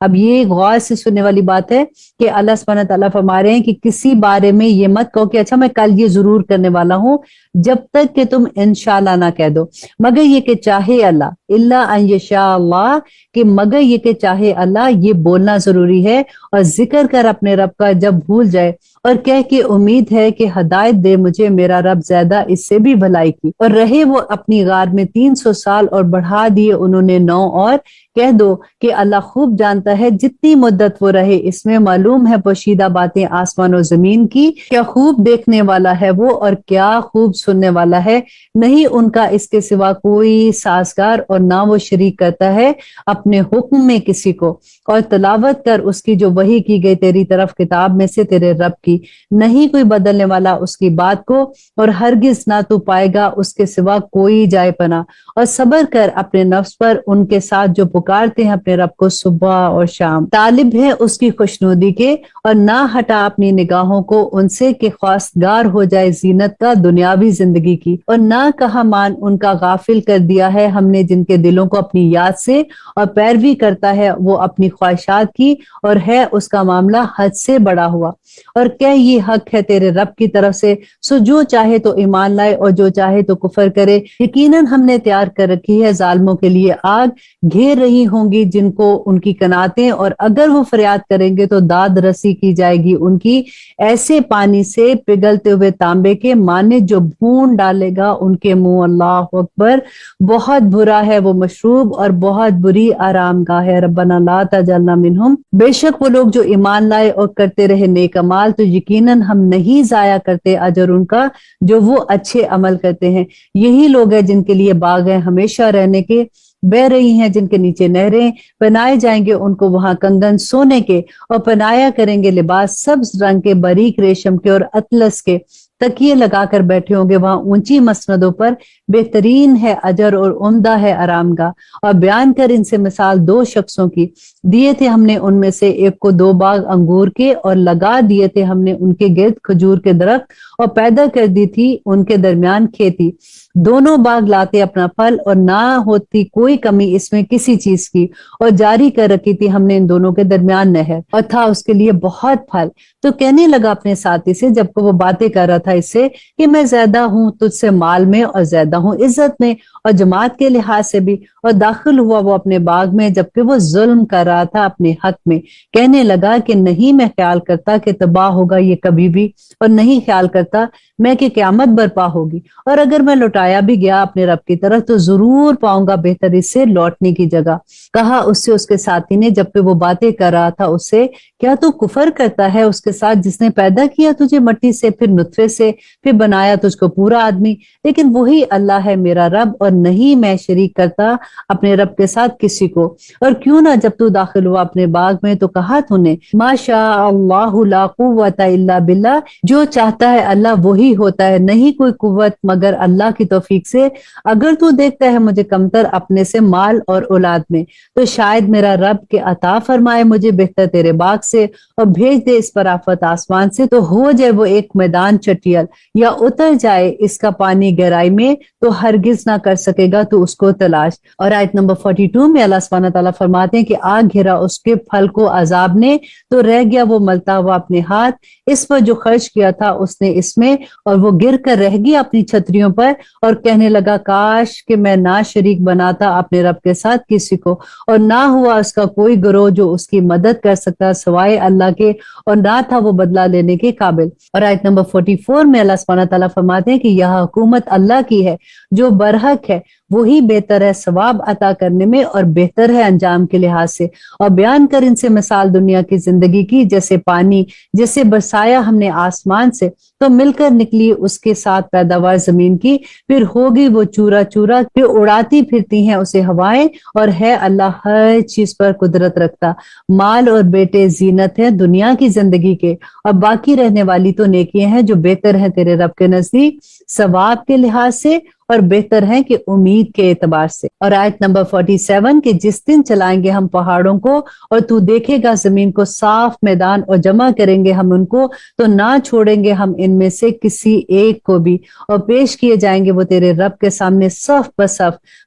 اب یہ غور سے سننے والی بات ہے کہ اللہ سبحانہ تعالیٰ فرما رہے ہیں کہ کسی بارے میں یہ مت کہو کہ اچھا میں کل یہ ضرور کرنے والا ہوں، جب تک کہ تم انشاءاللہ نہ کہہ دو، مگر یہ کہ چاہے اللہ، الا ان یشاء اللہ، کہ مگر یہ کہ چاہے اللہ، یہ بولنا ضروری ہے، اور ذکر کر اپنے رب کا جب بھول جائے، اور کہہ کہ امید ہے کہ ہدایت دے مجھے میرا رب زیادہ اس سے بھی بھلائی کی، اور رہے وہ اپنی غار میں 300 سال اور بڑھا دیے انہوں نے 9 اور، کہہ دو کہ اللہ خوب جانتا ہے جتنی مدت وہ رہے اس میں معلوم ہے پوشیدہ باتیں آسمان و زمین کی، کیا خوب دیکھنے والا ہے وہ اور کیا خوب سننے والا ہے، نہیں ان کا اس کے سوا کوئی سازگار اور نہ وہ شریک کرتا ہے اپنے حکم میں کسی کو، اور تلاوت کر اس کی جو وحی کی گئی تیری طرف کتاب میں سے تیرے رب کی، نہیں کوئی بدلنے والا اس کی بات کو، اور ہرگز نہ تو پائے گا اس کے سوا کوئی جائے پناہ، اور صبر کر اپنے نفس پر ان کے ساتھ جو پکارتے ہیں اپنے رب کو صبح اور شام، طالب ہے اس کی خوشنودی کے، اور نہ ہٹا اپنی نگاہوں کو ان سے کہ خواستگار ہو جائے زینت کا دنیاوی زندگی کی، اور نہ کہا مان ان کا غافل کر دیا ہے ہم نے جن کے دلوں کو اپنی یاد سے، اور پیروی کرتا ہے وہ اپنی خواہشات کی، اور ہے اس کا معاملہ حد سے بڑا ہوا، اور کہ یہ حق ہے تیرے رب کی طرف سے، سو جو چاہے تو ایمان لائے اور جو چاہے تو کفر کرے، یقیناً ہم نے تیار کر رکھی ہے ظالموں کے لیے آگ، گھیر رہی ہوں گی جن کو ان کی کناتیں، اور اگر وہ فریاد کریں گے تو داد رسی کی جائے گی ان کی، ایسے پانی سے پگھلتے ہوئے تانبے کے مانے جو بھون ڈالے گا ان کے منہ، اللہ اکبر، بہت برا ہے وہ مشروب اور بہت بری آرام گاہ ہے، ربنا لا تجعلنا منہم، بے شک وہ لوگ جو ایمان لائے اور کرتے رہے نیک اعمال تو یقیناً ہم نہیں ضائع کرتے اجر ان کا جو وہ اچھے عمل کرتے ہیں، یہی لوگ ہیں جن کے لیے باغ ہیں ہمیشہ رہنے کے، بہ رہی ہیں جن کے نیچے نہریں، پہنائے جائیں گے ان کو وہاں کنگن سونے کے، اور پہنایا کریں گے لباس سبز رنگ کے باریک ریشم کے اور اطلس کے، تکیے لگا کر بیٹھے ہوں گے وہاں اونچی مسندوں پر، بہترین ہے اجر اور عمدہ ہے آرام گاہ، اور بیان کر ان سے مثال 2 شخصوں کی، دیے تھے ہم نے ان میں سے ایک کو 2 باغ انگور کے، اور لگا دیے تھے ہم نے ان کے گرد کھجور کے درخت، اور پیدا کر دی تھی ان کے درمیان کھیتی، دونوں باغ لاتے اپنا پھل اور نہ ہوتی کوئی کمی اس میں کسی چیز کی، اور جاری کر رکھی تھی ہم نے ان دونوں کے درمیان نہر، اور تھا اس کے لیے بہت پھل، تو کہنے لگا اپنے ساتھی سے جب کہ وہ باتیں کر رہا تھا اس سے کہ میں زیادہ ہوں تجھ سے مال میں اور زیادہ ہوں عزت میں اور جماعت کے لحاظ سے بھی، اور داخل ہوا وہ اپنے باغ میں جبکہ وہ ظلم کر رہا تھا اپنے حق میں، کہنے لگا کہ نہیں میں خیال کرتا کہ تباہ ہوگا یہ کبھی بھی، اور نہیں خیال کرتا میں کہ قیامت برپا ہوگی، اور اگر میں لوٹایا بھی گیا اپنے رب کی طرف تو ضرور پاؤں گا بہتر اس سے لوٹنے کی جگہ، کہا اس سے اس کے ساتھی نے جبکہ وہ باتیں کر رہا تھا اس سے، کیا تو کفر کرتا ہے اس کے ساتھ جس نے پیدا کیا تجھے مٹی سے، پھر نطفے سے، پھر بنایا تجھ کو پورا آدمی، لیکن وہی اللہ ہے میرا رب اور نہیں میں شریک کرتا اپنے رب کے ساتھ کسی کو، اور کیوں نہ جب تو داخل ہوا اپنے باغ میں تو کہا تو نے ما شاء اللہ لا قوت الا باللہ، جو چاہتا ہے اللہ وہی ہوتا ہے، نہیں کوئی قوت مگر اللہ کی توفیق سے، اگر تو دیکھتا ہے مجھے کمتر اپنے سے مال اور اولاد میں تو شاید میرا رب کے عطا فرمائے مجھے بہتر تیرے باغ سے، اور بھیج دے اس پر آفت آسمان سے تو ہو جائے وہ ایک میدان چٹیل، یا اتر جائے اس کا پانی گہرائی میں تو ہرگز نہ کر سکے گا تو اس کو تلاش، اور آیت نمبر 42 میں اللہ سبحانہ تعالیٰ فرماتے ہیں کہ آگ گھرا اس کے پھل کو عذاب نے تو رہ گیا وہ ملتا ہوا اپنے ہاتھ، اس پر جو خرچ کیا تھا اس نے اس میں، اور وہ گر کر رہ گیا اپنی چھتریوں پر، اور کہنے لگا کاش کہ میں نہ شریک بناتا اپنے رب کے ساتھ کسی کو، اور نہ ہوا اس کا کوئی گروہ جو اس کی مدد کر سکتا سوائے اللہ کے، اور نہ تھا وہ بدلہ لینے کے قابل، اور آیت نمبر 44 میں اللہ سبحانہ تعالیٰ فرماتے ہیں کہ یہ حکومت اللہ کی ہے جو برحق ہے، وہی بہتر ہے ثواب عطا کرنے میں اور بہتر ہے انجام کے لحاظ سے، اور بیان کر ان سے مثال دنیا کی زندگی کی جیسے پانی جسے برسایا ہم نے آسمان سے تو مل کر نکلی اس کے ساتھ پیداوار زمین کی، پھر ہوگی وہ چورا چورا کہ اڑاتی پھرتی ہیں اسے ہوائیں، اور ہے اللہ ہر چیز پر قدرت رکھتا، مال اور بیٹے زینت ہے دنیا کی زندگی کے، اور باقی رہنے والی تو نیکیاں ہیں جو بہتر ہیں تیرے رب کے نزدیک ثواب کے لحاظ سے اور بہتر ہیں کہ امید کے اعتبار سے، اور آیت نمبر 47 کہ جس دن چلائیں گے ہم پہاڑوں کو اور تو دیکھے گا زمین کو صاف میدان، اور جمع کریں گے ہم ان کو تو نہ چھوڑیں گے ہم ان میں سے کسی ایک کو بھی، اور پیش کیے جائیں گے وہ تیرے رب کے سامنے صف بصف،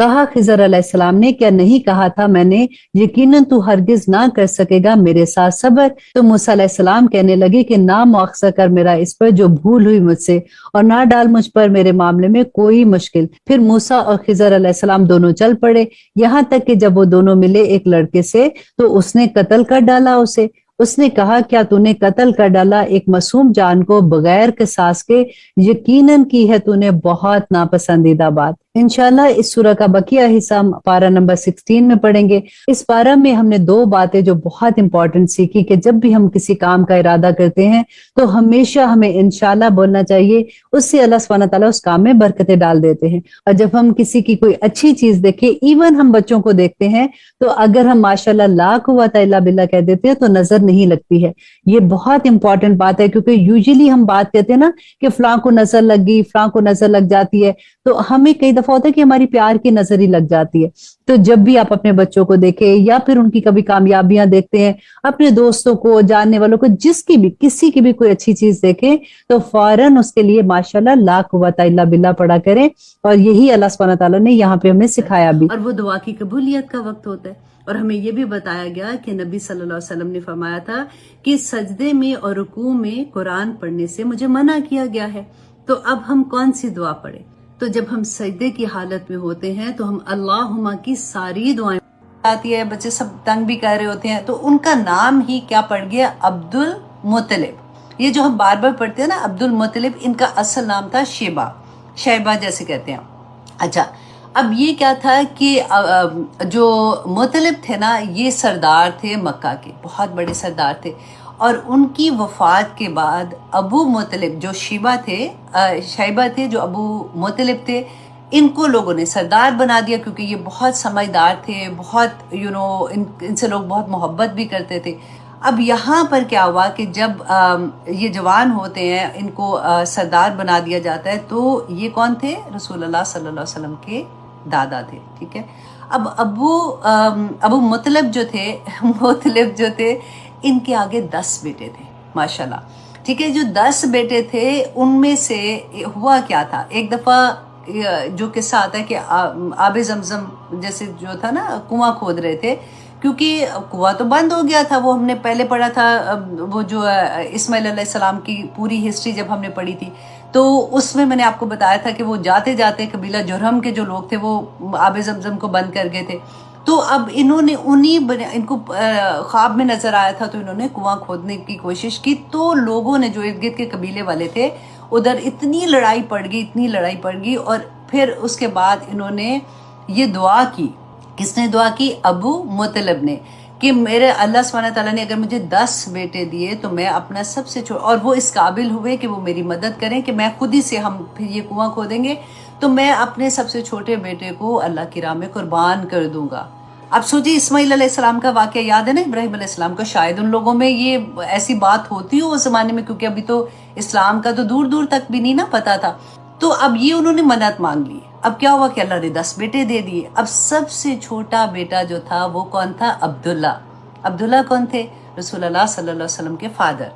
کہا خضر علیہ السلام نے کیا نہیں کہا تھا میں نے یقیناً تو ہرگز نہ کر سکے گا میرے ساتھ صبر۔ تو موسیٰ علیہ السلام کہنے لگے کہ نہ مؤاخذہ کر میرا اس پر جو بھول ہوئی مجھ سے، اور نہ ڈال مجھ پر میرے معاملے میں کوئی مشکل۔ پھر موسیٰ اور خضر علیہ السلام دونوں چل پڑے، یہاں تک کہ جب وہ دونوں ملے ایک لڑکے سے تو اس نے قتل کر ڈالا اسے۔ اس نے کہا کیا تو نے قتل کر ڈالا ایک معصوم جان کو بغیر قصاص کے؟ یقیناً کی ہے تو نے بہت ناپسندیدہ بات۔ انشاءاللہ اس سورہ کا بقیہ حصہ ہم پارہ نمبر 16 میں پڑھیں گے۔ اس پارہ میں ہم نے 2 باتیں جو بہت امپورٹنٹ سیکھی کہ جب بھی ہم کسی کام کا ارادہ کرتے ہیں تو ہمیشہ ہمیں انشاءاللہ بولنا چاہیے، اس سے اللہ سبحانہ تعالیٰ اس کام میں برکتیں ڈال دیتے ہیں۔ اور جب ہم کسی کی کوئی اچھی چیز دیکھیں، ایون ہم بچوں کو دیکھتے ہیں، تو اگر ہم ماشاءاللہ لا قوت الا باللہ کہہ دیتے ہیں تو نظر نہیں لگتی ہے۔ یہ بہت امپورٹنٹ بات ہے، کیونکہ یوزلی ہم بات کہتے ہیں نا کہ فلاں کو نظر لگ گئی، فلاں کو نظر لگ جاتی ہے، تو ہمیں کئی دفعہ ہوتا ہے کہ ہماری پیار کی نظر ہی لگ جاتی ہے۔ تو جب بھی آپ اپنے بچوں کو دیکھیں یا پھر ان کی کبھی کامیابیاں دیکھتے ہیں، اپنے دوستوں کو، جاننے والوں کو، جس کی بھی کسی کی بھی کوئی اچھی چیز دیکھیں تو فوراً اس کے لیے ماشاءاللہ لا قوت الا باللہ پڑھا کریں، اور یہی اللہ سبحانہ تعالیٰ نے یہاں پہ ہمیں سکھایا بھی۔ اور وہ دعا کی قبولیت کا وقت ہوتا ہے، اور ہمیں یہ بھی بتایا گیا کہ نبی صلی اللہ علیہ وسلم نے فرمایا تھا کہ سجدے میں اور رکوع میں قرآن پڑھنے سے مجھے منع کیا گیا ہے۔ تو اب ہم کون سی دعا پڑھیں؟ تو جب ہم سجدے کی حالت میں ہوتے ہیں تو ہم اللہم کی ساری دعائیں آتی ہے، بچے سب تنگ بھی کر رہے ہوتے ہیں، تو ان کا نام ہی کیا پڑ گیا؟ عبد المطلب۔ یہ جو ہم بار بار پڑھتے ہیں نا عبد المطلب، ان کا اصل نام تھا شیبہ جیسے کہتے ہیں۔ اچھا، اب یہ کیا تھا کہ جو مطلب تھے نا، یہ سردار تھے مکہ کے، بہت بڑے سردار تھے، اور ان کی وفات کے بعد ابو مطلب جو شیبہ تھے جو ابو مطلب تھے، ان کو لوگوں نے سردار بنا دیا، کیونکہ یہ بہت سمجھدار تھے، بہت ان سے لوگ بہت محبت بھی کرتے تھے۔ اب یہاں پر کیا ہوا کہ جب یہ جوان ہوتے ہیں، ان کو سردار بنا دیا جاتا ہے، تو یہ کون تھے؟ رسول اللہ صلی اللہ علیہ وسلم کے دادا تھے، ٹھیک ہے۔ اب ابو مطلب جو تھے ان کے آگے 10 بیٹے تھے ماشاءاللہ، ٹھیک ہے۔ جو 10 بیٹے تھے ان میں سے ہوا کیا تھا، ایک دفعہ جو قصہ آتا ہے کہ آب زمزم جیسے جو تھا نا، کنواں کھود رہے تھے، کیونکہ کنواں تو بند ہو گیا تھا۔ وہ ہم نے پہلے پڑھا تھا، وہ جو اسماعیل علیہ السلام کی پوری ہسٹری جب ہم نے پڑھی تھی، تو اس میں نے آپ کو بتایا تھا کہ وہ جاتے جاتے قبیلہ جرہم کے جو لوگ تھے وہ آب زمزم کو بند کر گئے تھے۔ تو اب انہوں نے ان کو خواب میں نظر آیا تھا، تو انہوں نے کنواں کھودنے کی کوشش کی، تو لوگوں نے جو ارد گرد کے قبیلے والے تھے ادھر اتنی لڑائی پڑ گئی، اور پھر اس کے بعد انہوں نے یہ دعا کی۔ کس نے دعا کی؟ ابو مطلب نے، کہ میرے اللہ سبحانہ تعالیٰ نے اگر مجھے 10 بیٹے دیے تو میں اپنا سب سے اور وہ اس قابل ہوئے کہ وہ میری مدد کریں، کہ میں خود ہی سے ہم پھر یہ کنواں کھودیں گے، تو میں اپنے سب سے چھوٹے بیٹے کو اللہ کی راہ میں قربان کر دوں گا۔ اب سوچیے، اسماعیل علیہ السلام کا واقعہ یاد ہے نا، ابراہیم علیہ السلام کا، شاید ان لوگوں میں یہ ایسی بات ہوتی ہو اس زمانے میں، کیونکہ ابھی تو اسلام کا تو دور دور تک بھی نہیں نا پتا تھا۔ تو اب یہ انہوں نے منت مانگ لی۔ اب کیا ہوا کہ اللہ نے 10 بیٹے دے دیے۔ اب سب سے چھوٹا بیٹا جو تھا وہ کون تھا؟ عبداللہ کون تھے؟ رسول اللہ صلی اللہ علیہ وسلم کے فادر۔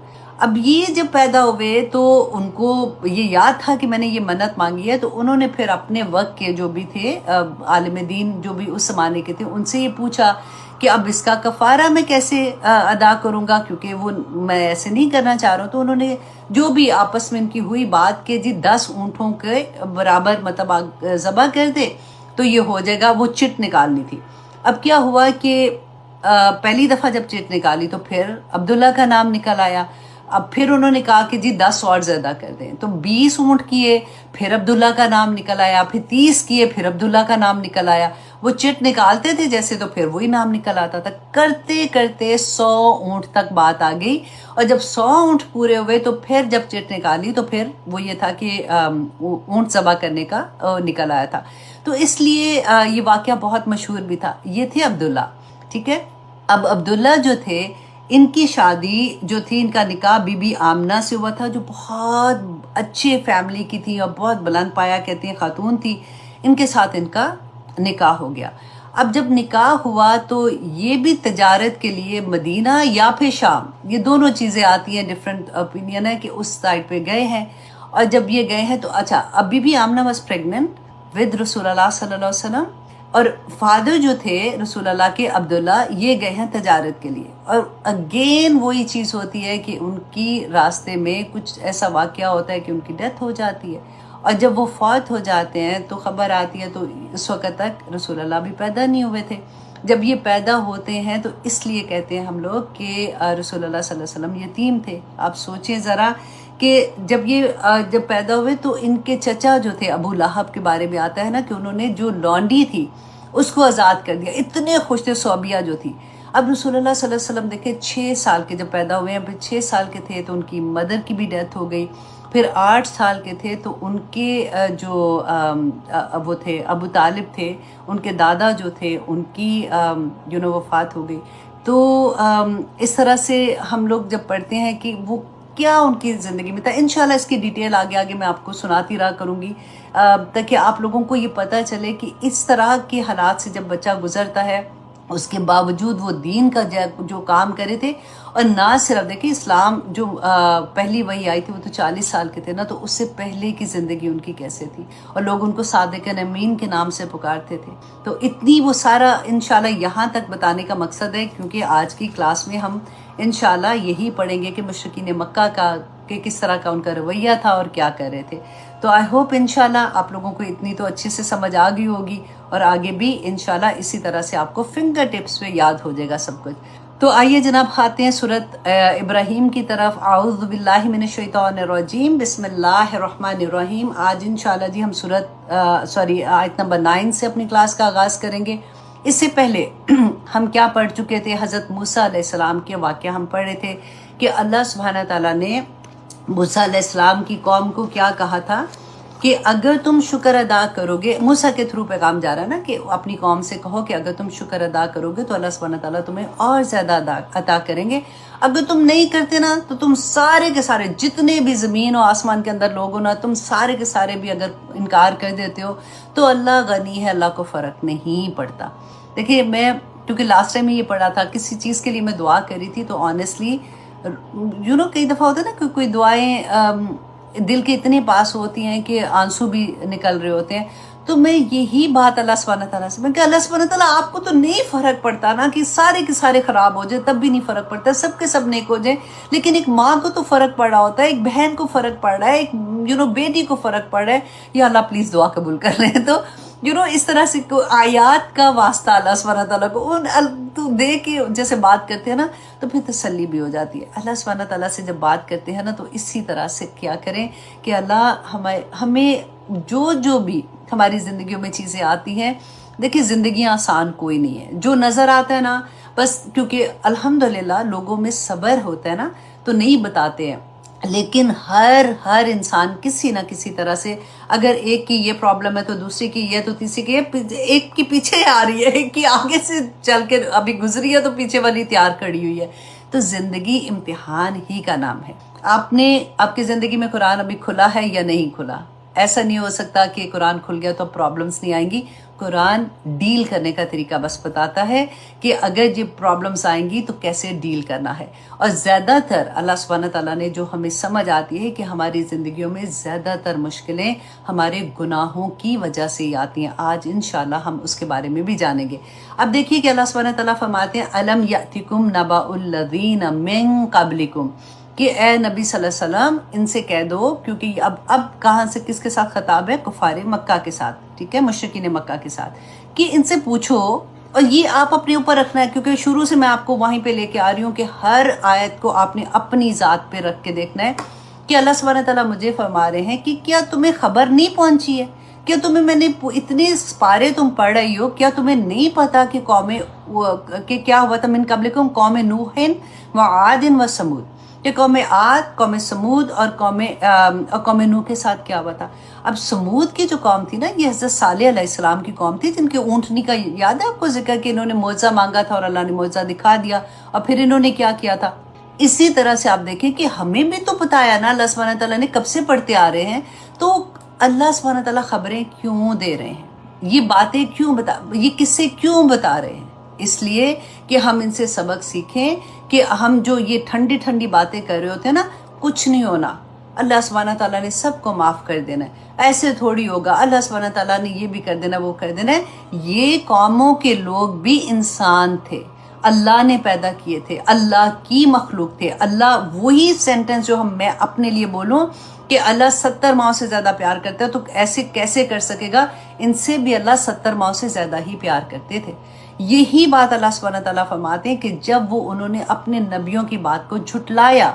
اب یہ جب پیدا ہوئے تو ان کو یہ یاد تھا کہ میں نے یہ منت مانگی ہے، تو انہوں نے پھر اپنے وقت کے جو بھی تھے عالم دین جو بھی اس زمانے کے تھے، ان سے یہ پوچھا کہ اب اس کا کفارہ میں کیسے ادا کروں گا، کیونکہ وہ میں ایسے نہیں کرنا چاہ رہا ہوں۔ تو انہوں نے جو بھی آپس میں ان کی ہوئی بات کہ جی 10 اونٹوں کے برابر مطلب ذبح کر دے تو یہ ہو جائے گا، وہ چٹ نکالنی تھی۔ اب کیا ہوا کہ پہلی دفعہ جب چٹ نکالی تو پھر عبداللہ کا نام نکل آیا۔ اب پھر انہوں نے کہا کہ جی 10 اور زیادہ کر دیں، تو 20 اونٹ کیے، پھر عبداللہ کا نام نکل آیا، پھر 30 کیے، پھر عبداللہ کا نام نکل آیا۔ وہ چٹ نکالتے تھے جیسے تو پھر وہی نام نکل آتا تھا، کرتے کرتے 100 اونٹ تک بات آ گئی، اور جب 100 اونٹ پورے ہوئے تو پھر جب چٹ نکالی تو پھر وہ یہ تھا کہ اونٹ ذبح کرنے کا نکل آیا تھا۔ تو اس لیے یہ واقعہ بہت مشہور بھی تھا۔ یہ تھے عبداللہ، ٹھیک ہے۔ اب عبداللہ جو تھے، ان کی شادی جو تھی، ان کا نکاح بی بی آمنہ سے ہوا تھا، جو بہت اچھے فیملی کی تھی اور بہت بلند پایا کہتے ہیں خاتون تھی۔ ان کے ساتھ ان کا نکاح ہو گیا۔ اب جب نکاح ہوا تو یہ بھی تجارت کے لیے مدینہ یا پھر شام، یہ دونوں چیزیں آتی ہیں، ڈفرینٹ اوپینین ہے کہ اس سائڈ پہ گئے ہیں۔ اور جب یہ گئے ہیں تو اچھا، اب بی بی آمنہ واز پریگننٹ ود رسول اللہ صلی اللہ علیہ وسلم، اور فادر جو تھے رسول اللہ کے عبداللہ، یہ گئے ہیں تجارت کے لیے، اور اگین وہی چیز ہوتی ہے کہ ان کی راستے میں کچھ ایسا واقعہ ہوتا ہے کہ ان کی ڈیتھ ہو جاتی ہے، اور جب وہ فوت ہو جاتے ہیں تو خبر آتی ہے، تو اس وقت تک رسول اللہ بھی پیدا نہیں ہوئے تھے۔ جب یہ پیدا ہوتے ہیں تو اس لیے کہتے ہیں ہم لوگ کہ رسول اللہ صلی اللہ علیہ وسلم یتیم تھے۔ آپ سوچیں ذرا کہ جب پیدا ہوئے تو ان کے چچا جو تھے ابو لہب کے بارے میں آتا ہے نا کہ انہوں نے جو لونڈی تھی اس کو آزاد کر دیا، اتنے خوش تھے، صوبیہ جو تھی۔ اب رسول اللہ صلی اللہ علیہ وسلم دیکھیں 6 سال کے جب پیدا ہوئے ہیں، پھر 6 سال کے تھے تو ان کی مدر کی بھی ڈیتھ ہو گئی، پھر 8 سال کے تھے تو ان کے جو وہ تھے ابو طالب تھے، ان کے دادا جو تھے ان کی وفات ہو گئی۔ تو اس طرح سے ہم لوگ جب پڑھتے ہیں کہ وہ کیا ان کی زندگی میں تھا، انشاءاللہ اس کی ڈیٹیل آگے میں آپ کو سناتی رہا کروں گی، تاکہ آپ لوگوں کو یہ پتہ چلے کہ اس طرح کے حالات سے جب بچہ گزرتا ہے اس کے باوجود وہ دین کا جو کام کرے تھے۔ اور نہ صرف دیکھیں اسلام جو پہلی وہی آئی تھی وہ تو 40 سال کے تھے نا، تو اس سے پہلے کی زندگی ان کی کیسے تھی، اور لوگ ان کو صادق امین کے نام سے پکارتے تھے۔ تو اتنی وہ سارا انشاءاللہ یہاں تک بتانے کا مقصد ہے، کیونکہ آج کی کلاس میں ہم انشاءاللہ یہی پڑھیں گے کہ مشرکین مکہ کہ کس طرح کا ان کا رویہ تھا اور کیا کر رہے تھے۔ تو آئی ہوپ انشاءاللہ آپ لوگوں کو اتنی تو اچھے سے سمجھ آ گئی ہوگی، اور آگے بھی انشاءاللہ اسی طرح سے آپ کو فنگر ٹپس پہ یاد ہو جائے گا سب کچھ۔ تو آئیے جناب آتے ہیں سورۃ ابراہیم کی طرف۔ اعوذ باللہ من الشیطان الرجیم، بسم اللہ الرحمن الرحیم۔ آج انشاءاللہ جی ہم آیت نمبر 9 سے اپنی کلاس کا آغاز کریں گے۔ اس سے پہلے ہم کیا پڑھ چکے تھے؟ حضرت موسیٰ علیہ السلام کے واقعہ ہم پڑھ رہے تھے کہ اللہ سبحانہ تعالیٰ نے موسیٰ علیہ السلام کی قوم کو کیا کہا تھا کہ اگر تم شکر ادا کرو گے، موسیٰ کے تھرو پیغام جا رہا ہے نا کہ اپنی قوم سے کہو کہ اگر تم شکر ادا کرو گے تو اللہ سبحانہ تعالیٰ تمہیں اور زیادہ عطا کریں گے، اگر تم نہیں کرتے نا تو تم سارے کے سارے جتنے بھی زمین و آسمان کے اندر لوگ ہو نا، تم سارے کے سارے بھی اگر انکار کر دیتے ہو تو اللہ غنی ہے، اللہ کو فرق نہیں پڑتا۔ دیکھیے میں کیونکہ لاسٹ ٹائم میں یہ پڑھا تھا، کسی چیز کے لیے میں دعا کری تھی تو آنیسٹلی کئی دفعہ ہوتا ہے نا کہ کوئی دعائیں دل کے اتنے پاس ہوتی ہیں کہ آنسو بھی نکل رہے ہوتے ہیں، تو میں یہی بات اللہ سبحانہ تعالیٰ سے، میں کہ اللہ سبحانہ تعالیٰ آپ کو تو نہیں فرق پڑتا نا کہ سارے کے سارے خراب ہو جائے تب بھی نہیں فرق پڑتا، سب کے سب نیک ہو جائیں، لیکن ایک ماں کو تو فرق پڑ رہا ہوتا ہے، ایک بہن کو فرق پڑ رہا ہے، ایک بیٹی کو فرق پڑ رہا ہے، یا اللہ پلیز دعا قبول کر لیں۔ تو اس طرح سے آیات کا واسطہ اللہ سبحانہ تعالیٰ کو تو دے کے جیسے بات کرتے ہیں نا تو پھر تسلی بھی ہو جاتی ہے۔ اللہ سبحانہ تعالیٰ سے جب بات کرتے ہیں نا تو اسی طرح سے کیا کریں کہ اللہ ہمیں جو بھی ہماری زندگیوں میں چیزیں آتی ہیں، دیکھیں زندگیاں آسان کوئی نہیں ہے، جو نظر آتا ہے نا بس کیونکہ الحمدللہ لوگوں میں صبر ہوتا ہے نا تو نہیں بتاتے ہیں، لیکن ہر انسان کسی نہ کسی طرح سے اگر ایک کی یہ پرابلم ہے تو دوسری کی یہ، تو تیسری کی یہ، ایک کی پیچھے آ رہی ہے، ایک کی آگے سے چل کے ابھی گزری ہے تو پیچھے والی تیار کھڑی ہوئی ہے۔ تو زندگی امتحان ہی کا نام ہے۔ آپ کی زندگی میں قرآن ابھی کھلا ہے یا نہیں کھلا؟ ایسا نہیں ہو سکتا کہ قرآن کھل گیا تو پرابلمس نہیں آئیں گی۔ قرآن ڈیل کرنے کا طریقہ بس بتاتا ہے کہ اگر یہ پرابلمس آئیں گی تو کیسے ڈیل کرنا ہے۔ اور زیادہ تر اللہ سبحانہ تعالیٰ نے جو ہمیں سمجھ آتی ہے کہ ہماری زندگیوں میں زیادہ تر مشکلیں ہمارے گناہوں کی وجہ سے ہی آتی ہیں۔ آج انشاءاللہ ہم اس کے بارے میں بھی جانیں گے۔ اب دیکھیے کہ اللہ سبحانہ تعالیٰ فرماتے ہیں الم یأتکم نبأ الذین من قبلکم، کہ اے نبی صلی اللہ علیہ وسلم ان سے کہہ دو، کیونکہ اب کہاں سے کس کے ساتھ خطاب ہے؟ کفار مکہ کے ساتھ، ٹھیک ہے، مشرکین مکہ کے ساتھ، کہ ان سے پوچھو، اور یہ آپ اپنے اوپر رکھنا ہے کیونکہ شروع سے میں آپ کو وہیں پہ لے کے آ رہی ہوں کہ ہر آیت کو آپ نے اپنی ذات پہ رکھ کے دیکھنا ہے کہ اللہ سبحانہ تعالیٰ مجھے فرما رہے ہیں کہ کیا تمہیں خبر نہیں پہنچی ہے؟ کیا تمہیں میں نے اتنے پارے تم پڑھ رہی ہو، کیا تمہیں نہیں پتا کہ کہ کیا ہوا تھا من قبلکم قوم نوح و عاد و ثمود، کہ قوم عاد، قوم سمود اور قوم نوح کے ساتھ کیا ہوا تھا؟ اب سمود کی جو قوم تھی نا، یہ حضرت صالح علیہ السلام کی قوم تھی، جن کے اونٹنی کا یاد ہے آپ کو ذکر کہ انہوں نے معجزہ مانگا تھا اور اللہ نے معجزہ دکھا دیا، اور پھر انہوں نے کیا کیا تھا؟ اسی طرح سے آپ دیکھیں کہ ہمیں بھی تو بتایا نا اللہ سبحانہ تعالیٰ نے، کب سے پڑھتے آ رہے ہیں، تو اللہ سبحانہ تعالیٰ خبریں کیوں دے رہے ہیں، یہ باتیں کیوں یہ قصے کیوں بتا رہے ہیں؟ اس لیے کہ ہم ان سے سبق سیکھیں کہ ہم جو یہ ٹھنڈی ٹھنڈی باتیں کر رہے ہوتے ہیں نا، کچھ نہیں ہونا، اللہ سبحانہ تعالیٰ نے سب کو معاف کر دینا ہے، ایسے تھوڑی ہوگا اللہ سبحانہ تعالیٰ نے یہ بھی کر دینا وہ کر دینا ہے۔ یہ قوموں کے لوگ بھی انسان تھے، اللہ نے پیدا کیے تھے، اللہ کی مخلوق تھے۔ اللہ وہی سینٹنس جو میں اپنے لیے بولوں کہ اللہ 70 ماؤں سے زیادہ پیار کرتا ہے، تو ایسے کیسے کر سکے گا؟ ان سے بھی اللہ 70 ماؤں سے زیادہ ہی پیار کرتے تھے۔ یہی بات اللہ سبحانہ تعالیٰ فرماتے ہیں کہ جب وہ انہوں نے اپنے نبیوں کی بات کو جھٹلایا۔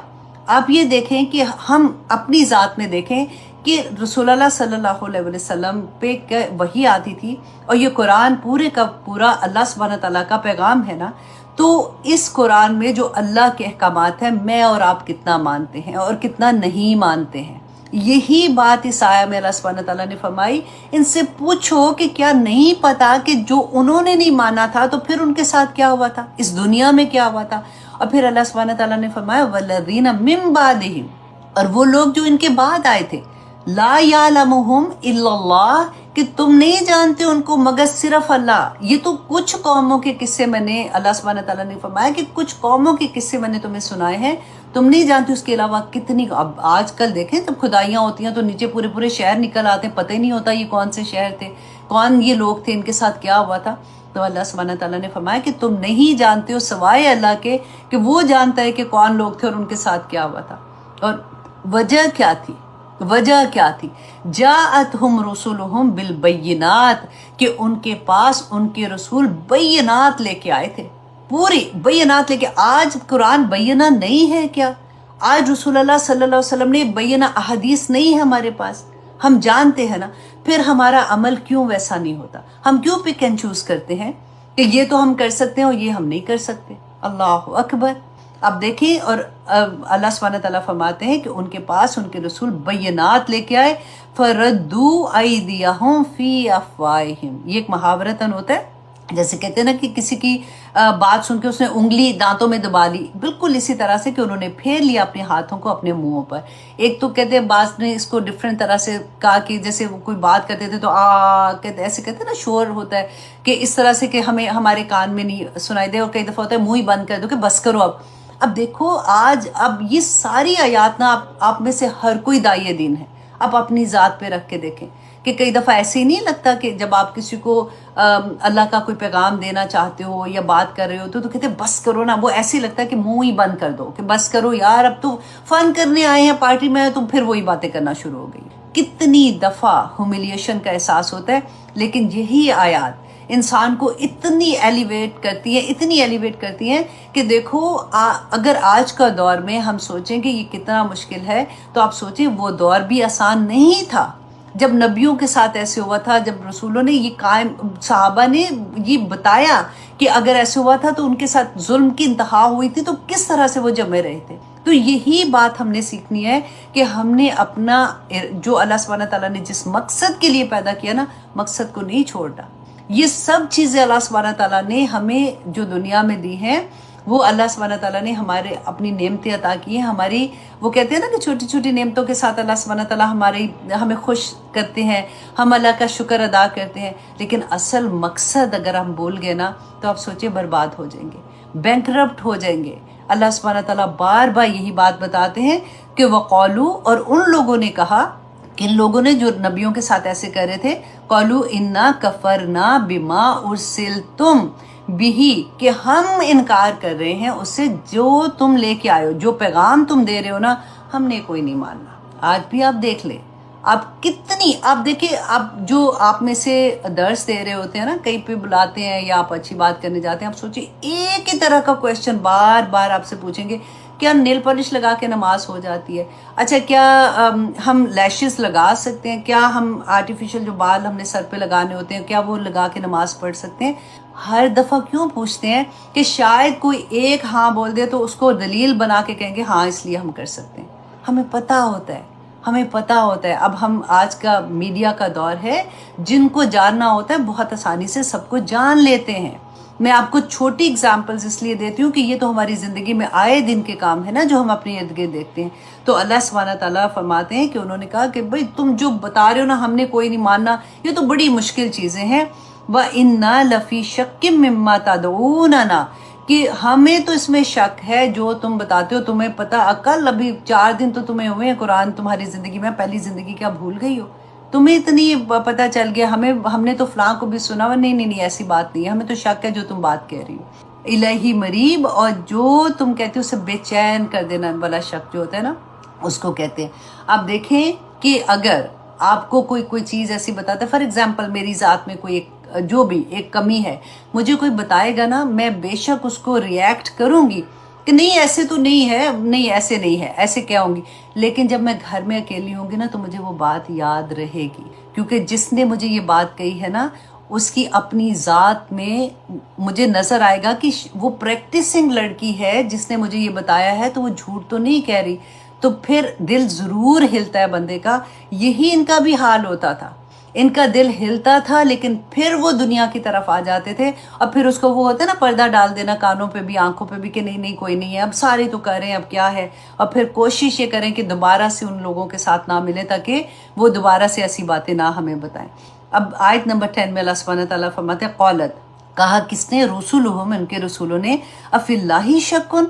آپ یہ دیکھیں کہ ہم اپنی ذات میں دیکھیں کہ رسول اللہ صلی اللہ علیہ وسلم پہ وحی آتی تھی، اور یہ قرآن پورے کا پورا اللہ سبحانہ تعالیٰ کا پیغام ہے نا، تو اس قرآن میں جو اللہ کے احکامات ہیں میں اور آپ کتنا مانتے ہیں اور کتنا نہیں مانتے ہیں۔ یہی بات اس آیہ میں اللہ سبحانہ تعالیٰ نے فرمائی، ان سے پوچھو کہ کیا نہیں پتا کہ جو انہوں نے نہیں مانا تھا تو پھر ان کے ساتھ کیا ہوا تھا، اس دنیا میں کیا ہوا تھا۔ اور پھر اللہ سبحانہ تعالیٰ نے فرمایا وَالَّذِينَ مِن بَعْدِهِمْ، اور وہ لوگ جو ان کے بعد آئے تھے، لا یعلمہم الا اللہ، کہ تم نہیں جانتے ان کو مگر صرف اللہ۔ یہ تو کچھ قوموں کے قصے میں نے اللہ سبحانہ تعالیٰ نے فرمایا کہ کچھ قوموں کے قصے میں نے تمہیں سنائے ہیں، تم نہیں جانتے اس کے علاوہ کتنی۔ اب آج کل دیکھیں جب خدائیاں ہوتی ہیں تو نیچے پورے پورے شہر نکل آتے ہیں، پتہ ہی نہیں ہوتا یہ کون سے شہر تھے، کون یہ لوگ تھے، ان کے ساتھ کیا ہوا تھا۔ تو اللہ سبحانہ تعالیٰ نے فرمایا کہ تم نہیں جانتے ہو سوائے اللہ کے، کہ وہ جانتا ہے کہ کون لوگ تھے اور ان کے ساتھ کیا ہوا تھا۔ اور وجہ کیا تھی؟ وجہ کیا تھی؟ جاءتہم رسولہم بالبینات، کہ ان کے پاس ان کے رسول بینات لے کے آئے تھے، پوری بینات لے کے۔ آج قرآن بینہ نہیں ہے کیا؟ آج رسول اللہ صلی اللہ علیہ وسلم نے بینہ احادیث نہیں ہے ہمارے پاس، ہم جانتے ہیں نا، پھر ہمارا عمل کیوں ویسا نہیں ہوتا؟ ہم کیوں پک اینڈ چوز کرتے ہیں کہ یہ تو ہم کر سکتے ہیں اور یہ ہم نہیں کر سکتے؟ اللہ اکبر۔ اب دیکھیں، اور اللہ سبحانہ تعالیٰ فرماتے ہیں کہ ان کے پاس ان کے رسول بینات لے کے آئے، فَرَدُّوا أَيْدِيَهُمْ فِي أَفْوَاهِهِمْ۔ یہ ایک محاورتاً ہوتا ہے، جیسے کہتے ہیں نا کہ کسی کی بات سن کے اس نے انگلی دانتوں میں دبا لی، بالکل اسی طرح سے کہ انہوں نے پھیر لیا اپنے ہاتھوں کو اپنے منہوں پر۔ ایک تو کہتے ہیں بعض نے اس کو ڈفرینٹ طرح سے کہا کہ جیسے وہ کوئی بات کرتے تھے تو کہتے ایسے کہتے ہیں نا، شور ہوتا ہے کہ اس طرح سے کہ ہمیں ہمارے کان میں نہیں سنائی دے، اور کئی دفعہ ہوتا ہے منہ ہی بند کر دو کہ بس کرو اب دیکھو آج اب یہ ساری آیات نا آپ میں سے ہر کوئی داعی دین ہے۔ آپ اپنی ذات پہ رکھ کے دیکھیں کہ کئی دفعہ ایسے ہی نہیں لگتا کہ جب آپ کسی کو اللہ کا کوئی پیغام دینا چاہتے ہو یا بات کر رہے ہو تو کہتے ہیں بس کرو نا، وہ ایسے ہی لگتا ہے کہ منہ ہی بند کر دو کہ بس کرو یار، اب تو فن کرنے آئے ہیں پارٹی میں، تو پھر وہی باتیں کرنا شروع ہو گئی۔ کتنی دفعہ ہیوملیشن کا احساس ہوتا ہے، لیکن یہی آیات انسان کو اتنی ایلیویٹ کرتی ہیں کہ دیکھو اگر آج کا دور میں ہم سوچیں کہ یہ کتنا مشکل ہے، تو آپ سوچیں وہ دور بھی آسان نہیں تھا جب نبیوں کے ساتھ ایسے ہوا تھا، جب رسولوں نے یہ صحابہ نے یہ بتایا کہ اگر ایسے ہوا تھا تو ان کے ساتھ ظلم کی انتہا ہوئی تھی تو کس طرح سے وہ جمے رہے تھے۔ تو یہی بات ہم نے سیکھنی ہے کہ ہم نے اپنا جو اللہ سبحانہ تعالیٰ نے جس مقصد کے لیے پیدا کیا نا، مقصد کو نہیں چھوڑنا۔ یہ سب چیزیں اللہ سبحانہ تعالیٰ نے ہمیں جو دنیا میں دی ہیں، وہ اللہ سبحانہ تعالیٰ نے ہمارے اپنی نعمتیں عطا کی ہیں۔ ہماری وہ کہتے ہیں نا کہ چھوٹی چھوٹی نعمتوں کے ساتھ اللہ سبحانہ تعالیٰ ہمیں خوش کرتے ہیں، ہم اللہ کا شکر ادا کرتے ہیں، لیکن اصل مقصد اگر ہم بھول گئے نا تو آپ سوچیں برباد ہو جائیں گے، بینکرپٹ ہو جائیں گے۔ اللہ سبحانہ تعالیٰ بار بار یہی بات بتاتے ہیں کہ وَقَالُوا، اور ان لوگوں نے کہا، کن لوگوں نے جو نبیوں کے ساتھ ایسے کر رہے تھے، قَالُوا إِنَّا كَفَرْنَا بِمَا أُرْسِلْتُمْ بِهِ، کہ ہم انکار کر رہے ہیں اس سے جو تم لے کے آئے ہو، جو پیغام تم دے رہے ہو نا، ہم نے کوئی نہیں ماننا۔ آج بھی آپ دیکھ لیں، آپ دیکھیں، آپ جو آپ میں سے درس دے رہے ہوتے ہیں نا، کہیں پہ بلاتے ہیں یا آپ اچھی بات کرنے جاتے ہیں، آپ سوچیں ایک ہی طرح کا کویسچن بار بار آپ سے پوچھیں گے، کیا نیل پالش لگا کے نماز ہو جاتی ہے؟ اچھا، کیا ہم لیشز لگا سکتے ہیں؟ کیا ہم آرٹیفیشل جو بال ہم نے سر پہ لگانے ہوتے ہیں، کیا وہ لگا کے نماز پڑھ سکتے ہیں؟ ہر دفعہ کیوں پوچھتے ہیں کہ شاید کوئی ایک ہاں بول دے تو اس کو دلیل بنا کے کہیں گے ہاں اس لیے ہم کر سکتے ہیں۔ ہمیں پتہ ہوتا ہے، اب ہم آج کا میڈیا کا دور ہے، جن کو جاننا ہوتا ہے بہت آسانی سے سب کو جان لیتے ہیں۔ میں آپ کو چھوٹی اگزامپلز اس لیے دیتی ہوں کہ یہ تو ہماری زندگی میں آئے دن کے کام ہے نا، جو ہم اپنے ارد گرد دیکھتے ہیں۔ تو اللہ سبحانہ تعالیٰ فرماتے ہیں کہ انہوں نے کہا کہ بھئی تم جو بتا رہے ہو نا، ہم نے کوئی نہیں ماننا، یہ تو بڑی مشکل چیزیں ہیں۔ وَإِنَّا لَفِي شَكٍّ مِّمَّا تَدْعُونَنَا، کہ ہمیں تو اس میں شک ہے جو تم بتاتے ہو، تمہیں پتہ عقل ابھی 4 دن تو تمہیں ہوئے ہیں قرآن تمہاری زندگی میں، پہلی زندگی کیا بھول گئی ہو؟ تمہیں اتنی پتہ چل گیا، ہم نے تو فلاں کو بھی سنا ہوا، نہیں ایسی بات نہیں ہے، ہمیں تو شک ہے جو تم بات کہہ رہی ہو۔ الہی مریب، اور جو تم کہتے ہو اسے بے چین کر دینا والا شک جو ہوتا ہے نا، اس کو کہتے ہیں۔ آپ دیکھیں کہ اگر آپ کو کوئی چیز ایسی بتاتا ہے، فار ایگزامپل میری ذات میں کوئی جو بھی ایک کمی ہے، مجھے کوئی بتائے گا نا، میں بے شک اس کو ریئیکٹ کروں گی کہ نہیں ایسے تو نہیں ہے، نہیں ایسے نہیں ہے، ایسے کیا ہوں گی، لیکن جب میں گھر میں اکیلی ہوں گی نا تو مجھے وہ بات یاد رہے گی، کیونکہ جس نے مجھے یہ بات کہی ہے نا اس کی اپنی ذات میں مجھے نظر آئے گا کہ وہ پریکٹسنگ لڑکی ہے، جس نے مجھے یہ بتایا ہے تو وہ جھوٹ تو نہیں کہہ رہی، تو پھر دل ضرور ہلتا ہے بندے کا۔ یہی ان کا بھی حال ہوتا تھا، ان کا دل ہلتا تھا، لیکن پھر وہ دنیا کی طرف آ جاتے تھے، اور پھر اس کو وہ ہوتا ہے نا پردہ ڈال دینا کانوں پہ بھی آنکھوں پہ بھی کہ نہیں کوئی نہیں ہے، اب سارے تو کر رہے ہیں، اب کیا ہے، اور پھر کوشش یہ کریں کہ دوبارہ سے ان لوگوں کے ساتھ نہ ملے تاکہ وہ دوبارہ سے ایسی باتیں نہ ہمیں بتائیں۔ اب آیت نمبر 10 میں اللہ سبحانہ تعالیٰ فرماتے ہیں قولت، کہا کس نے، رسولہم، ان کے رسولوں نے، افی اللہ شکن،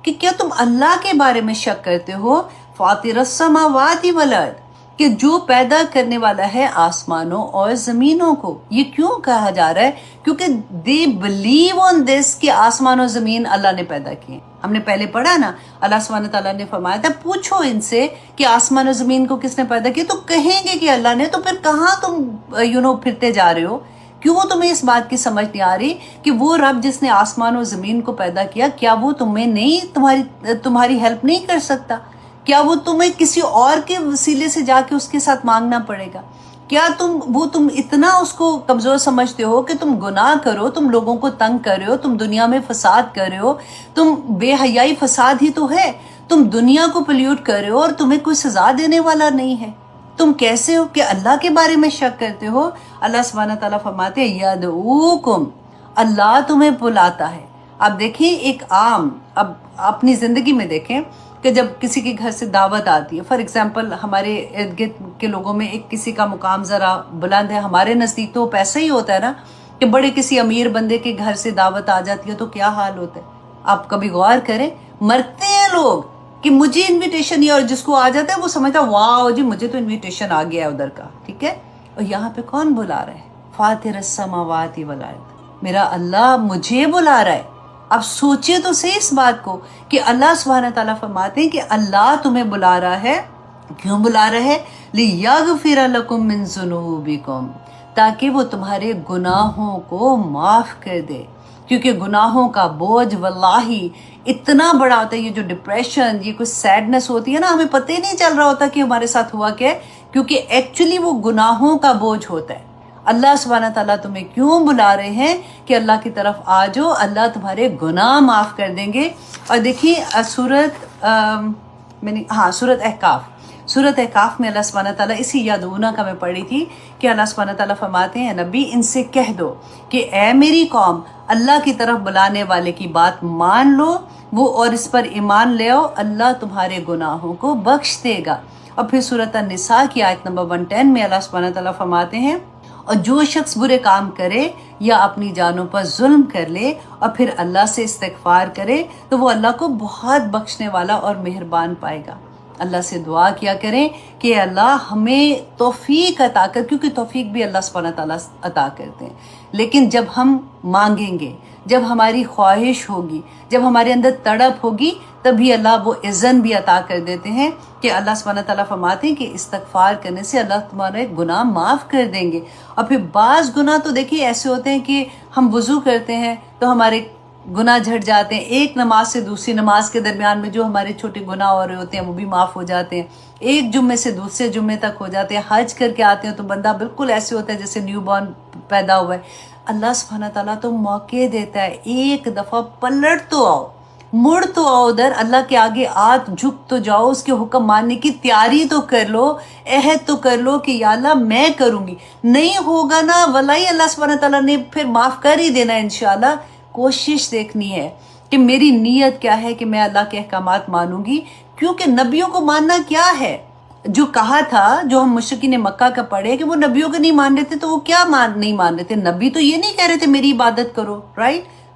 کہ کیا تم اللہ کے بارے میں شک کرتے ہو، فاطر السماوات والارض، کہ جو پیدا کرنے والا ہے آسمانوں اور زمینوں کو۔ یہ کیوں کہا جا رہا ہے؟ کیونکہ they believe on this کہ آسمان و زمین اللہ نے پیدا کیے۔ ہم نے پہلے پڑھا نا، اللہ سبحانہ تعالیٰ نے فرمایا تھا پوچھو ان سے کہ آسمان و زمین کو کس نے پیدا کیا، تو کہیں گے کہ اللہ نے، تو پھر کہاں تم پھرتے جا رہے ہو؟ کیوں تمہیں اس بات کی سمجھ نہیں آ رہی کہ وہ رب جس نے آسمان و زمین کو پیدا کیا، کیا وہ تمہیں نہیں تمہاری ہیلپ نہیں کر سکتا؟ کیا وہ تمہیں کسی اور کے وسیلے سے جا کے اس کے ساتھ مانگنا پڑے گا؟ کیا تم اتنا اس کو کمزور سمجھتے ہو کہ تم گناہ کرو، تم لوگوں کو تنگ کر رہے ہو، تم دنیا میں فساد کر رہے ہو، تم بے حیائی فساد ہی تو ہے، تم دنیا کو پلیوٹ کر رہے ہو اور تمہیں کوئی سزا دینے والا نہیں ہے؟ تم کیسے ہو کہ اللہ کے بارے میں شک کرتے ہو؟ اللہ سبحانہ تعالیٰ فرماتے ہیں یدعوکم، اللہ تمہیں بلاتا ہے۔ اب دیکھیں ایک عام، اب اپنی زندگی میں دیکھیں کہ جب کسی کے گھر سے دعوت آتی ہے، فار ایگزامپل ہمارے ارد گرد کے لوگوں میں ایک کسی کا مقام ذرا بلند ہے، ہمارے نزدیک تو پیسہ ہی ہوتا ہے نا، کہ بڑے کسی امیر بندے کے گھر سے دعوت آ جاتی ہے تو کیا حال ہوتا ہے؟ آپ کبھی غور کریں، مرتے ہیں لوگ کہ مجھے انویٹیشن نہیں، اور جس کو آ جاتا ہے وہ سمجھتا ہے واو جی مجھے تو انویٹیشن آ گیا ہے ادھر کا، ٹھیک ہے، اور یہاں پہ کون بلا رہا ہے؟ فاطر السماوات والارض، میرا اللہ مجھے بلا رہا ہے۔ اب سوچئے تو صحیح اس بات کو کہ اللہ سبحانہ تعالیٰ فرماتے ہیں کہ اللہ تمہیں بلا رہا ہے، کیوں بلا رہا ہے؟ لِيَغْفِرَ لَكُم مِّن ذُنُوبِكُم، تاکہ وہ تمہارے گناہوں کو معاف کر دے، کیونکہ گناہوں کا بوجھ واللہ اتنا بڑا ہوتا ہے، یہ جو ڈپریشن، یہ کوئی سیڈنس ہوتی ہے نا، ہمیں پتہ ہی نہیں چل رہا ہوتا کہ ہمارے ساتھ ہوا کیا ہے، کیونکہ ایکچولی وہ گناہوں کا بوجھ ہوتا ہے۔ اللہ سبحانہ تعالیٰ تمہیں کیوں بلا رہے ہیں کہ اللہ کی طرف آ جاؤ، اللہ تمہارے گناہ معاف کر دیں گے۔ اور دیکھیے سورۃ احقاف میں اللہ سبحانہ تعالیٰ اسی یدعونا کا میں پڑھی تھی کہ اللہ سبحانہ تعالیٰ فرماتے ہیں نبی ان سے کہہ دو کہ اے میری قوم، اللہ کی طرف بلانے والے کی بات مان لو، وہ اور اس پر ایمان لے آؤ، اللہ تمہارے گناہوں کو بخش دے گا۔ اور پھر سورۃ النساء کی آیت نمبر 110 میں اللہ سبحانہ تعالیٰ فرماتے ہیں اور جو شخص برے کام کرے یا اپنی جانوں پر ظلم کر لے اور پھر اللہ سے استغفار کرے تو وہ اللہ کو بہت بخشنے والا اور مہربان پائے گا۔ اللہ سے دعا کیا کریں کہ اللہ ہمیں توفیق عطا کر، کیونکہ توفیق بھی اللہ سبحانہ تعالیٰ عطا کرتے ہیں، لیکن جب ہم مانگیں گے، جب ہماری خواہش ہوگی، جب ہمارے اندر تڑپ ہوگی، تبھی اللہ وہ اذن بھی عطا کر دیتے ہیں کہ اللہ سبحانہ تعالیٰ فرماتے ہیں کہ استغفار کرنے سے اللہ تمہارے گناہ معاف کر دیں گے۔ اور پھر بعض گناہ تو دیکھیے ایسے ہوتے ہیں کہ ہم وضو کرتے ہیں تو ہمارے گناہ جھٹ جاتے ہیں، ایک نماز سے دوسری نماز کے درمیان میں جو ہمارے چھوٹے گناہ ہو رہے ہوتے ہیں وہ بھی معاف ہو جاتے ہیں، ایک جمعے سے دوسرے جمعے تک ہو جاتے ہیں، حج کر کے آتے ہیں تو بندہ بالکل ایسے ہوتا ہے جیسے نیو بورن پیدا ہوا ہے۔ اللہ سبحانہ تعالیٰ تو موقع دیتا ہے، ایک دفعہ پلٹ تو آؤ، مڑ تو آؤ ادھر، اللہ کے آگے ہاتھ جھک تو جاؤ، اس کے حکم ماننے کی تیاری تو کر لو، عہد تو کر لو کہ یا اللہ میں کروں گی، نہیں ہوگا نا ولائی اللہ سبحانہ تعالیٰ نے پھر معاف کر ہی دینا انشاءاللہ۔ کوشش دیکھنی ہے کہ میری نیت کیا ہے کہ میں اللہ کے احکامات مانوں گی، کیونکہ نبیوں کو ماننا کیا ہے؟ جو کہا تھا، جو ہم مشرکین مکہ کا پڑھے کہ وہ نبیوں کو نہیں مان رہے تھے، تو وہ کیا نہیں مان رہے تھے؟ نبی تو یہ نہیں کہہ رہے تھے میری عبادت کرو، رائٹ؟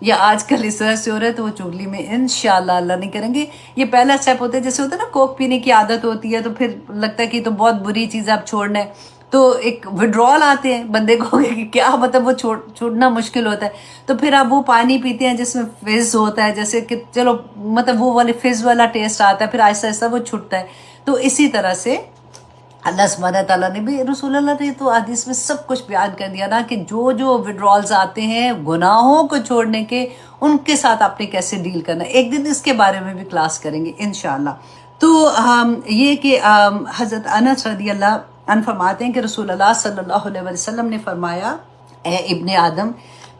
یا آج کل اس طرح سے ہو رہا ہے تو وہ چغلی میں انشاءاللہ اللہ نہیں کریں گے. یہ پہلا سٹیپ ہوتا ہے. جیسے ہوتا ہے نا کوک پینے کی عادت ہوتی ہے تو پھر لگتا ہے کہ یہ تو بہت بری چیز ہے اب چھوڑنا ہے, تو ایک وڈرول آتے ہیں بندے کو کہ کیا مطلب وہ چھوڑنا مشکل ہوتا ہے. تو پھر آپ وہ پانی پیتے ہیں جس میں فز ہوتا ہے, جیسے کہ چلو مطلب وہ والے فز والا ٹیسٹ آتا ہے, پھر آہستہ آہستہ وہ چھٹتا ہے. تو اسی طرح سے اللہ سبحانہ تعالیٰ نے بھی, رسول اللہ نے تو حدیث میں سب کچھ بیان کر دیا نا کہ جو جو وڈرالز آتے ہیں گناہوں کو چھوڑنے کے, ان کے ساتھ آپ نے کیسے ڈیل کرنا ہے. ایک دن اس کے بارے میں بھی کلاس کریں گے انشاءاللہ. تو یہ کہ حضرت انس رضی اللہ عنہ فرماتے ہیں کہ رسول اللہ صلی اللہ علیہ وسلم نے فرمایا, اے ابن آدم,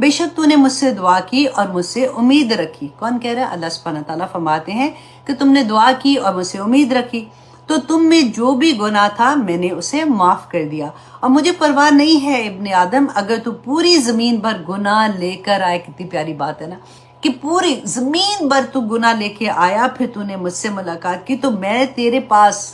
بے شک تو نے مجھ سے دعا کی اور مجھ سے امید رکھی. کون کہہ رہا ہے؟ اللہ سبحانہ تعالیٰ فرماتے ہیں کہ تم نے دعا کی اور مجھ سے امید رکھی, تو تم میں جو بھی گناہ تھا میں نے اسے معاف کر دیا. اور مجھے پرواہ نہیں ہے ابن آدم اگر تو پوری زمین بھر گناہ لے کر آئے. کتنی پیاری بات ہے نا کہ پوری زمین بھر تو گناہ لے کے آیا, پھر تو نے مجھ سے ملاقات کی, تو میں تیرے پاس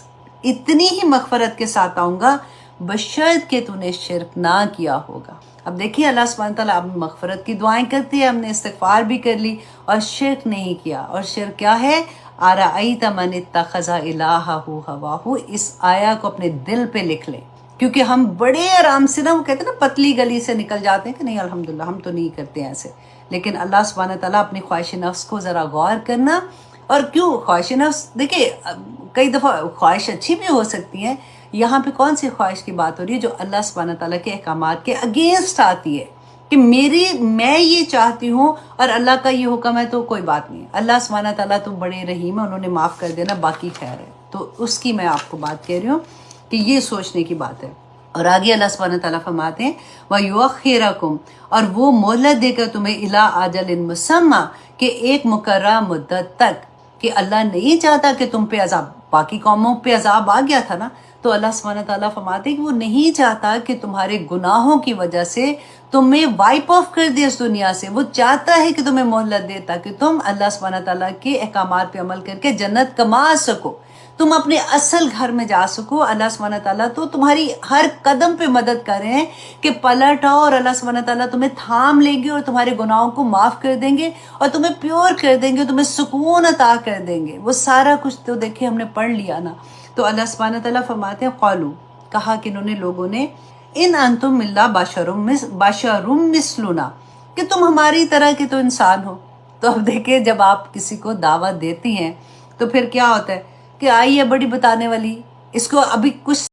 اتنی ہی مغفرت کے ساتھ آؤں گا بشرط کہ تو نے شرک نہ کیا ہوگا. اب دیکھیے اللہ سبحانہ تعالیٰ اب مغفرت کی دعائیں کرتی ہے, ہم نے استغفار بھی کر لی اور شرک نہیں کیا. اور شرک کیا ہے؟ ارأیت من اتخذ الہہ ہواہ. اس آیا کو اپنے دل پہ لکھ لیں, کیونکہ ہم بڑے آرام سے نا, وہ کہتے ہیں نا پتلی گلی سے نکل جاتے ہیں کہ نہیں الحمدللہ ہم تو نہیں کرتے ہیں ایسے. لیکن اللہ سبحانہ تعالیٰ اپنی خواہش نفس کو ذرا غور کرنا. اور کیوں خواہش نفس؟ دیکھیں کئی دفعہ خواہش اچھی بھی ہو سکتی ہے. یہاں پہ کون سی خواہش کی بات ہو رہی ہے؟ جو اللہ سبحانہ تعالیٰ کے احکامات کے اگینسٹ آتی ہے, کہ میں یہ چاہتی ہوں اور اللہ کا یہ حکم ہے تو کوئی بات نہیں. اللہ سبحانہ تعالیٰ تو بڑے رحیم ہے, انہوں نے معاف کر دینا, باقی خیر ہے. تو اس کی میں آپ کو بات کہہ رہی ہوں کہ یہ سوچنے کی بات ہے. اور آگے اللہ سبحانہ تعالیٰ فرماتے ہیں وَيُؤَخِّرَكُمْ, اور وہ مہلت دے کر تمہیں اِلَىٰ أَجَلٍ مُّسَمًّى, کہ ایک مقررہ مدت تک. کہ اللہ نہیں چاہتا کہ تم پہ عذاب, باقی قوموں پہ عذاب آ گیا تھا نا, تو اللہ سبحانہ تعالیٰ فرماتے ہیں کہ وہ نہیں چاہتا کہ تمہارے گناہوں کی وجہ سے تمہیں وائپ آف کر دے اس دنیا سے. وہ چاہتا ہے کہ تمہیں مہلت دے تاکہ تم اللہ سبحانہ تعالیٰ کے احکامات پہ عمل کر کے جنت کما سکو, تم اپنے اصل گھر میں جا سکو. اللہ سبحانہ تعالیٰ تو تمہاری ہر قدم پہ مدد کر رہے ہیں کہ پلٹ آؤ, اور اللہ سبحانہ تعالیٰ تمہیں تھام لیں گے اور تمہارے گناہوں کو معاف کر دیں گے اور تمہیں پیور کر دیں گے, تمہیں سکون عطا کر دیں گے. وہ سارا کچھ تو دیکھیں ہم نے پڑھ لیا نا. تو اللہ سبحانہ تعالیٰ فرماتے ہیں قالو, کہا کہ انہوں نے لوگوں نے, ان انتم الا بشر مثلنا, کہ تم ہماری طرح کے تو انسان ہو. تو اب دیکھیں جب آپ کسی کو دعوت دیتی ہیں تو پھر کیا ہوتا ہے کہ آئی ہے بڑی بتانے والی, اس کو ابھی کچھ